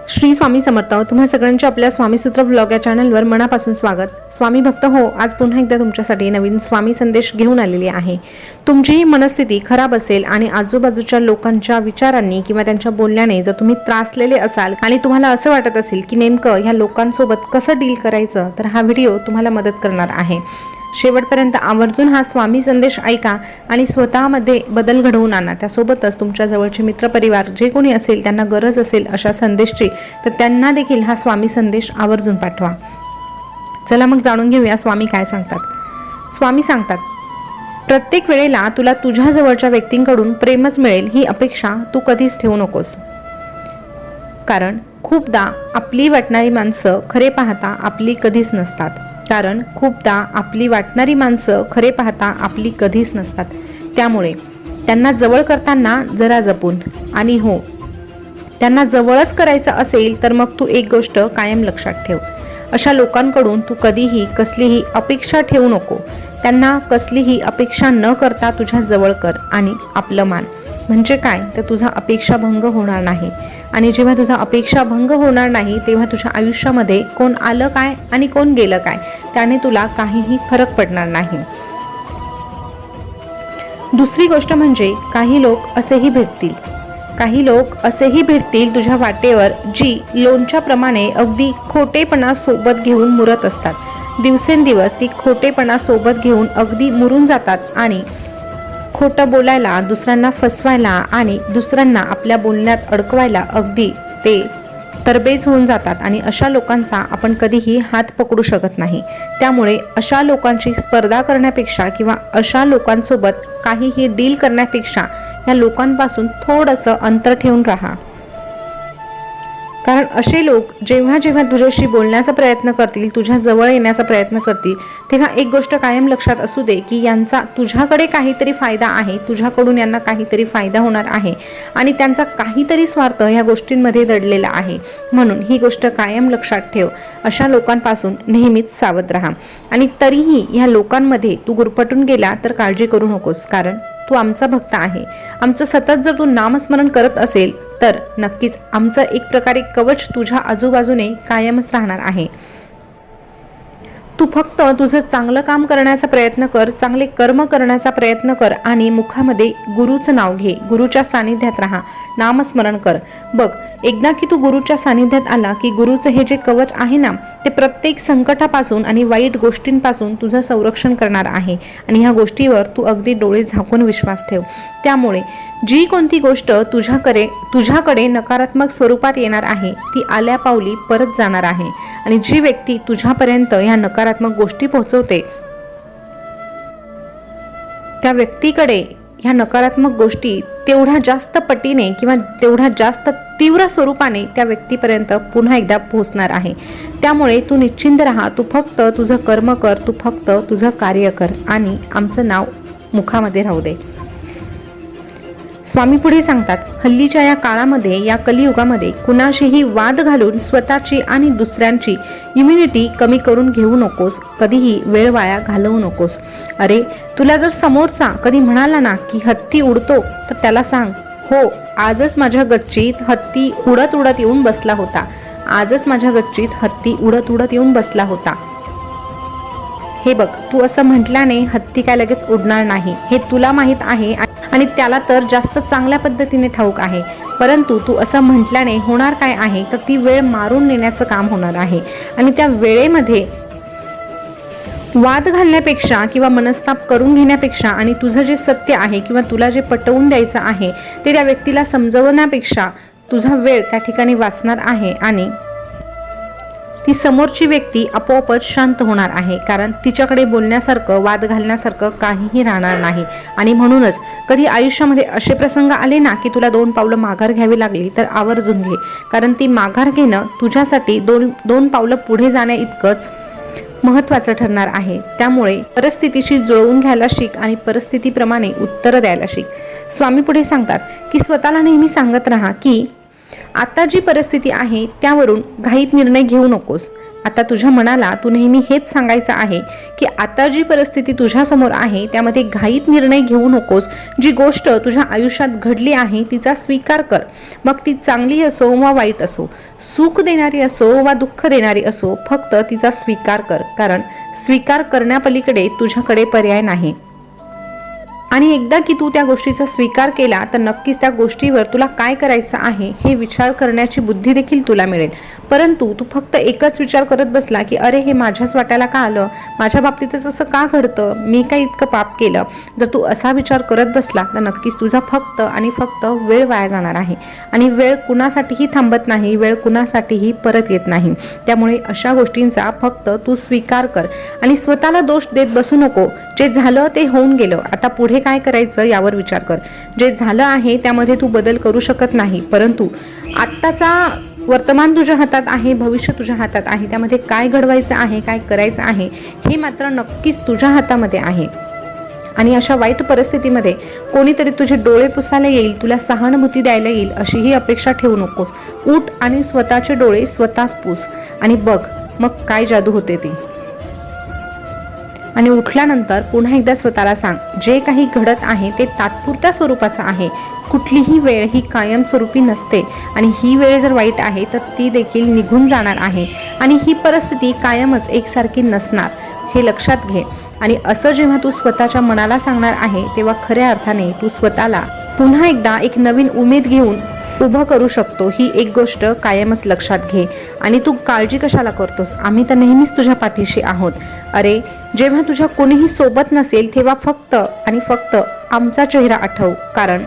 श्री स्वामी समर्थ. तुम्हा सगळ्यांचे आपल्या स्वामीसूत्र ब्लॉग या चॅनलवर मनापासून स्वागत. स्वामी भक्त हो, आज पुन्हा एकदा तुमच्यासाठी नवीन स्वामी संदेश घेऊन आलेली आहे. तुमची मनस्थिती खराब असेल आणि आजूबाजूच्या लोकांच्या विचारांनी किंवा त्यांच्या बोलण्याने जर तुम्ही त्रासलेले असाल आणि तुम्हाला असं वाटत असेल की नेमकं ह्या लोकांसोबत कसं डील करायचं, तर हा व्हिडिओ तुम्हाला मदत करणार आहे. शेवटपर्यंत आवर्जून हा स्वामी संदेश ऐका आणि स्वतःमध्ये बदल घडवून आणा. त्यासोबतच तुमच्या जवळचे मित्रपरिवार जे कोणी असेल त्यांना गरज असेल अशा संदेशची, तर त्यांना देखील हा स्वामी संदेश आवर्जून पाठवा. चला मग जाणून घेऊया स्वामी काय सांगतात. स्वामी सांगतात, प्रत्येक वेळेला तुला तुझ्या जवळच्या व्यक्तींकडून प्रेमच मिळेल ही अपेक्षा तू कधीच ठेवू नकोस. कारण खूपदा आपली वाटणारी माणसं खरे पाहता आपली कधीच नसतात. त्यामुळे त्यांना जवळ करताना जरा जपून, आणि हो, त्यांना जवळच करायचं असेल तर मग तू एक गोष्ट कायम लक्षात ठेव. अशा लोकांकडून तू कधीही कसलीही अपेक्षा ठेवू नको. त्यांना कसलीही अपेक्षा न करता तुझ्या जवळ कर आणि आपलं मान. म्हणजे काय, तर तुझा अपेक्षा भंग होणार नाही. आणि जेव्हा तुझा अपेक्षा भंग होणार नाही तेव्हा तुझ्या आयुष्यामध्ये कोण आलं काय आणि कोण गेलं काय त्याने तुला काहीही फरक पडणार नाही. दुसरी गोष्ट म्हणजे काही लोक असेही भेटतील तुझ्या वाटेवर, जी लोणच्याप्रमाणे अगदी खोटेपणा सोबत घेऊन मुरत असतात. दिवसेंदिवस ती खोटेपणा सोबत घेऊन अगदी मुरून जातात आणि खोटं बोलायला, दुसऱ्यांना फसवायला आणि दुसऱ्यांना आपल्या बोलण्यात अडकवायला अगदी ते तरबेज होऊन जातात. आणि अशा लोकांचा आपण कधीही हात पकडू शकत नाही. त्यामुळे अशा लोकांची स्पर्धा करण्यापेक्षा किंवा अशा लोकांसोबत काहीही डील करण्यापेक्षा या लोकांपासून थोडंसं अंतर ठेवून राहा. कारण असे लोक जेव्हा जेव्हा तुझ्याशी बोलण्याचा प्रयत्न करतील, तुझ्या जवळ येण्याचा प्रयत्न करतील, तेव्हा एक गोष्ट कायम लक्षात असू दे की यांचा तुझ्याकडे काहीतरी फायदा आहे, तुझ्याकडून यांना काहीतरी फायदा होणार आहे आणि त्यांचा काहीतरी स्वार्थ ह्या गोष्टींमध्ये दडलेला आहे. म्हणून ही गोष्ट कायम लक्षात ठेव. अशा लोकांपासून नेहमीच सावध राहा. आणि तरीही ह्या लोकांमध्ये तू गुरफटून गेला तर काळजी करू नकोस. कारण तू आमचा भक्त आहे. आमचं सतत जर तू नामस्मरण करत असेल तर नक्कीच आमचं एक प्रकारे कवच तुझ्या आजूबाजूने कायमच राहणार आहे. तू फक्त तुझं चांगलं काम करण्याचा प्रयत्न कर, चांगले कर्म करण्याचा प्रयत्न कर आणि मुखामध्ये गुरुचं नाव घे, गुरुच्या सानिध्यात राहा, नामस्मरण कर. बघ, एकदा की तू गुरुच्या सानिध्यात आला की गुरुचं हे जे कवच आहे ना, ते प्रत्येक संकटापासून आणि वाईट गोष्टींपासून तुझं संरक्षण करणार आहे. आणि ह्या गोष्टीवर तू अगदी डोळे झाकून विश्वास ठेव. त्यामुळे जी कोणती गोष्ट तुझ्याकडे नकारात्मक स्वरूपात येणार आहे ती आल्या पावली परत जाणार आहे. आणि जी व्यक्ती तुझ्यापर्यंत ह्या नकारात्मक गोष्टी पोहोचवते त्या व्यक्तीकडे ह्या नकारात्मक गोष्टी तेवढ्या जास्त पटीने किंवा तेवढ्या जास्त तीव्र स्वरूपाने त्या व्यक्तीपर्यंत पुन्हा एकदा पोहोचणार आहे. त्यामुळे तू निश्चिंत राहा. तू फक्त तुझं कर्म कर, तू फक्त तुझं कार्य कर आणि आमचं नाव मुखामध्ये राहू दे. स्वामी पुढे सांगतात, हल्लीच्या या काळामध्ये, या कलियुगामध्ये कुणाशीही वाद घालून स्वतःची आणि दुसऱ्यांची इम्युनिटी कमी करून घेऊ नकोस. कधीही वेळ वाया घालवू नकोस. अरे, तुला जर समोरचा कधी म्हणाला ना की हत्ती उडतो, तर त्याला सांग, हो, आजच माझ्या गच्चीत हत्ती उडत उडत येऊन बसला होता. हे बघ, तू असं म्हटल्याने हत्ती काय लगेच उडणार नाही हे तुला माहीत आहे आणि त्याला तर जास्त चांगल्या पद्धतीने ठाऊक आहे. परंतु तू असं म्हटल्याने होणार काय आहे, तर ती वेळ मारून नेण्याचं काम होणार आहे. आणि त्या वेळेमध्ये वाद घालण्यापेक्षा किंवा मनस्ताप करून घेण्यापेक्षा आणि तुझं जे सत्य आहे किंवा तुला जे पटवून द्यायचं आहे ते त्या व्यक्तीला समजवण्यापेक्षा तुझा वेळ त्या ठिकाणी वाचणार आहे आणि ती समोरची व्यक्ती आपोआपच शांत होणार आहे. कारण तिच्याकडे बोलण्यासारखं, वाद घालण्यासारखं काहीही राहणार नाही. आणि म्हणूनच कधी आयुष्यामध्ये असे प्रसंग आले ना की तुला 2 पावलं माघार घ्यावी लागली, तर आवर्जून घे. कारण ती माघार घेणं तुझ्यासाठी दोन पावलं पुढे जाण्या इतकंच महत्त्वाचं ठरणार आहे. त्यामुळे परिस्थितीशी जुळवून घ्यायला शिक आणि परिस्थितीप्रमाणे उत्तरं द्यायला शिक. स्वामी पुढे सांगतात की स्वतःला नेहमी सांगत राहा की आता जी परिस्थिती आहे त्यावरून घाईत निर्णय घेऊ नकोस. आता तुझ्या मनाला तू नेहमी हेच सांगायचं आहे की आता जी परिस्थिती तुझ्यासमोर आहे त्यामध्ये घाईत निर्णय घेऊ नकोस. जी गोष्ट तुझ्या आयुष्यात घडली आहे तिचा स्वीकार कर. मग ती चांगली असो वा वाईट असो, सुख देणारी असो वा दुःख देणारी असो, फक्त तिचा स्वीकार कर. कारण स्वीकार करण्यापलीकडे तुझ्याकडे पर्याय नाही. आणि एकदा की तू त्या गोष्टीचा स्वीकार केला तर नक्कीच त्या गोष्टीवर तुला काय करायचं आहे हे विचार करण्याची बुद्धी देखील तुला मिळेल. परंतु तू फक्त एकच विचार करत बसला की अरे हे माझ्याच वाट्याला का आलं, माझ्या बाबतीतच असं का घडतं, मी काय इतकं पाप केलं. जर तू असा विचार करत बसला तर नक्कीच तुझा फक्त आणि फक्त वेळ वाया जाणार आहे. आणि वेळ कुणासाठीही थांबत नाही, वेळ कुणासाठीही परत येत नाही. त्यामुळे अशा गोष्टींचा फक्त तू स्वीकार कर आणि स्वतःला दोष देत बसू नको. जे झालं ते होऊन गेलं, आता पुढे काय करायचं यावर विचार कर. जे झालं आहे त्यामध्ये तू बदल करू शकत नाही, परंतु आत्ताचा वर्तमान तुझ्या हातात आहे, भविष्य तुझ्या हातात आहे. त्यामध्ये काय घडवायचं आहे, काय करायचं आहे हे मात्र नक्कीच तुझ्या हातामध्ये आहे. आणि अशा वाईट परिस्थितीमध्ये कोणीतरी तुझे डोळे पुसायला येईल, तुला सहानुभूती द्यायला येईल अशीही अपेक्षा ठेवू नकोस. उठ आणि स्वतःचे डोळे स्वतःच पुस आणि बघ मग काय जादू होते ती. आणि उठल्यानंतर पुन्हा एकदा स्वतःला सांग, जे काही घडत आहे ते तात्पुरत्या स्वरूपाचं आहे. कुठलीही वेळ ही कायमस्वरूपी नसते आणि ही वेळ जर वाईट आहे तर ती देखील निघून जाणार आहे. आणि ही परिस्थिती कायमच एकसारखी नसणार, हे लक्षात घे. आणि असं जेव्हा तू स्वतःच्या मनाला सांगणार आहे तेव्हा खऱ्या अर्थाने तू स्वतःला पुन्हा एकदा एक नवीन उमेद घेऊन उभं करू शकतो. ही एक गोष्ट कायमच लक्षात घे. आणि तू काळजी कशाला करतोस, आम्ही तर नेहमीच तुझ्या पाठीशी आहोत. अरे जेव्हा तुझ्या कोणीही सोबत नसेल तेव्हा फक्त आणि फक्त आमचा चेहरा आठव. कारण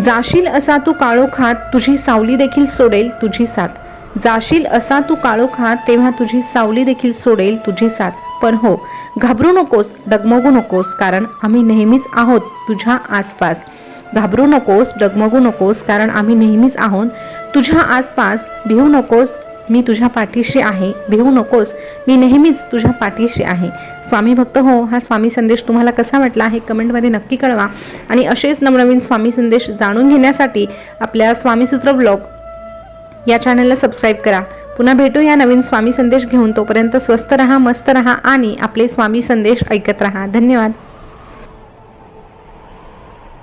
जाशील असा तू काळोखात तुझी सावली देखील सोडेल तुझी साथ. जाशील असा तू काळोखात तेव्हा तुझी सावली देखील सोडेल तुझी साथ. पण हो, घाबरू नकोस, डगमगू नकोस, कारण आम्ही नेहमीच आहोत तुझ्या आसपास. घाबरू नकोस, डगमगू नकोस, कारण आम्ही नेहमीच आहोत तुझ्या आसपास. भिवू नकोस, मी तुझ्या पाठीशी आहे. भिवू नकोस, मी नेहमीच तुझ्या पाठीशी आहे. स्वामी भक्त हो, हा स्वामी संदेश तुम्हाला कसा वाटला हे कमेंटमध्ये नक्की कळवा. आणि असेच नवनवीन स्वामी संदेश जाणून घेण्यासाठी आपल्या स्वामीसूत्र ब्लॉग या चॅनलला सबस्क्राईब करा. पुन्हा भेटू या नवीन स्वामी संदेश घेऊन. तोपर्यंत स्वस्त रहा, मस्त रहा आणि आपले स्वामी संदेश ऐकत रहा. धन्यवाद.